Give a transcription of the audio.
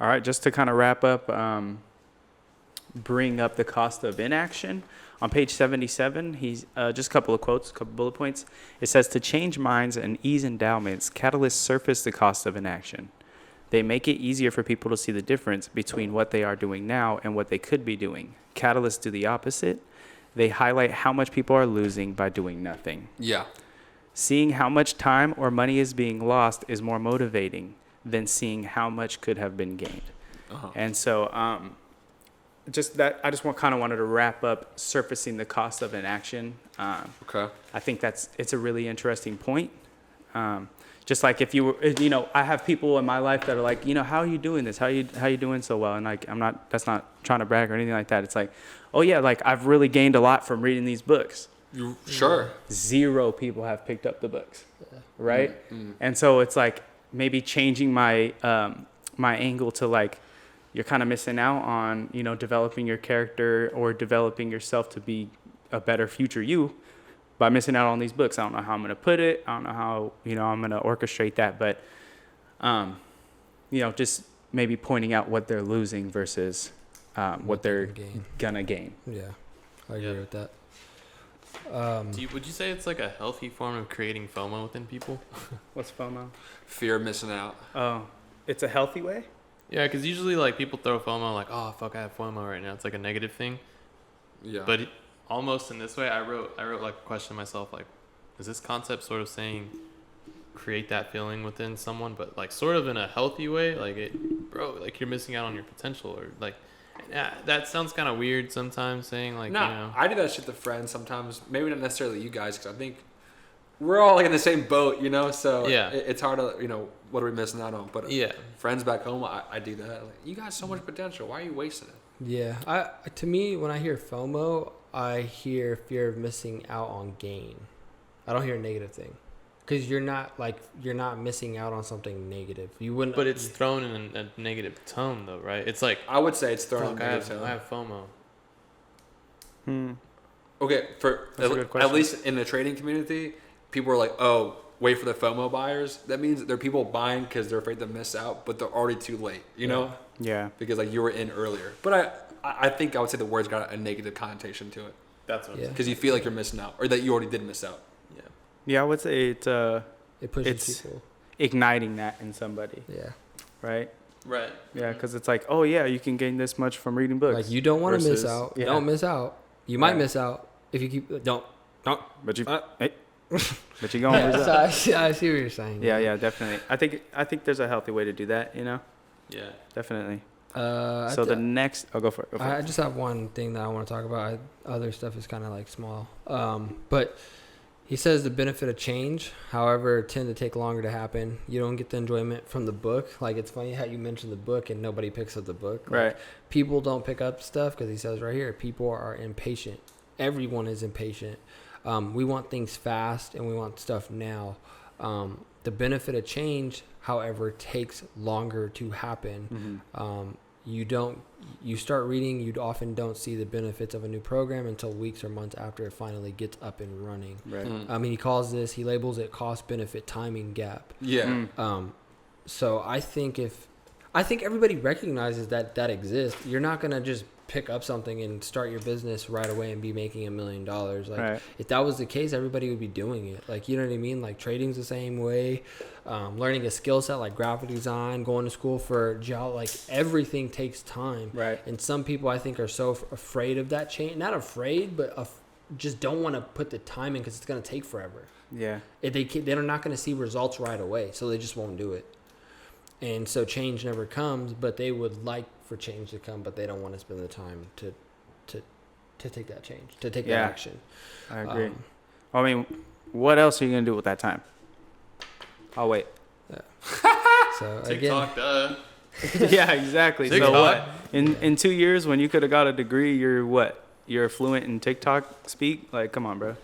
All right, just to kind of wrap up, bring up the cost of inaction. On page 77, he's just a couple of quotes, a couple bullet points. It says, to change minds and ease endowments, catalysts surface the cost of inaction. They make it easier for people to see the difference between what they are doing now and what they could be doing. Catalysts do the opposite. They highlight how much people are losing by doing nothing. Yeah. Seeing how much time or money is being lost is more motivating than seeing how much could have been gained. Uh-huh. And so just that, I just wanted to wrap up surfacing the cost of inaction. Okay. I think it's a really interesting point. Just like if you were, I have people in my life that are like, how are you doing this? How you doing so well? And like, that's not trying to brag or anything like that. It's like, oh yeah, like I've really gained a lot from reading these books. Sure. 0 people have picked up the books, right? Mm-hmm. And so it's like maybe changing my my angle to like, you're kind of missing out on, developing your character or developing yourself to be a better future you by missing out on these books. I don't know how I'm going to put it. I don't know how, I'm going to orchestrate that, but, just maybe pointing out what they're losing versus what they're going to gain. Yeah, I agree with that. Would you say it's like a healthy form of creating FOMO within people? What's FOMO? Fear of missing out. Oh, it's a healthy way? Yeah, because usually like people throw FOMO like, oh fuck, I have FOMO right now. It's like a negative thing. Yeah. But almost in this way, I wrote like a question to myself, like, is this concept sort of saying create that feeling within someone, but like sort of in a healthy way, like like you're missing out on your potential, or like that sounds kind of weird sometimes saying like, I do that shit to friends sometimes. Maybe not necessarily you guys, because I think we're all like in the same boat, So yeah, it's hard to, what are we missing out on? But yeah, friends back home, I do that. Like, you got so much potential. Why are you wasting it? Yeah, to me, when I hear FOMO, I hear fear of missing out on gain. I don't hear a negative thing, because you're not missing out on something negative. You wouldn't. But it's thrown in a negative tone, though, right? It's like, I would say it's thrown in a I negative tone. have FOMO. Okay, at least in the trading community, people are like, oh, wait for the FOMO buyers. That means there are people buying because they're afraid to miss out, but they're already too late, you know? Yeah. Because like you were in earlier. But I think I would say the word's got a negative connotation to it. That's what I'm saying. Because you feel like you're missing out, or that you already did miss out. Yeah. Yeah, I would say it pushes people. Igniting that in somebody. Yeah. Right? Right. Yeah, because it's like, oh yeah, you can gain this much from reading books. Like, you don't want to miss out. Yeah. Don't miss out. You might miss out if you keep. Don't. But you. Hey. But you're going to I see what you're saying. Yeah, definitely. I think there's a healthy way to do that, Yeah. Definitely. So the next, I'll go for it. I just have one thing that I want to talk about. Other stuff is kind of like small. But he says the benefit of change, however, tend to take longer to happen. You don't get the enjoyment from the book. Like, it's funny how you mentioned the book and nobody picks up the book. Like, right. People don't pick up stuff because he says right here, people are impatient. Everyone is impatient. We want things fast and we want stuff now. The benefit of change, however, takes longer to happen. Mm-hmm. You start reading, you often don't see the benefits of a new program until weeks or months after it finally gets up and running. Right. He labels it cost benefit timing gap. Yeah. So I think everybody recognizes that exists. You're not going to just pick up something and start your business right away and be making $1 million. Like, right. If that was the case, everybody would be doing it. Like, you know what I mean? Like, trading's the same way. Learning a skill set like graphic design, going to school for job, like everything takes time. Right. And some people, I think, are so afraid of that change. Not afraid, but just don't want to put the time in because it's going to take forever. Yeah. They're not going to see results right away, so they just won't do it. And so change never comes, but they would like for change to come, but they don't want to spend the time to take that change, to take that action. I agree. I mean, what else are you going to do with that time? I'll wait. Yeah. So TikTok, again, yeah, exactly. TikTok. So what? In 2 years, when you could have got a degree, you're fluent in TikTok speak? Like, come on, bro.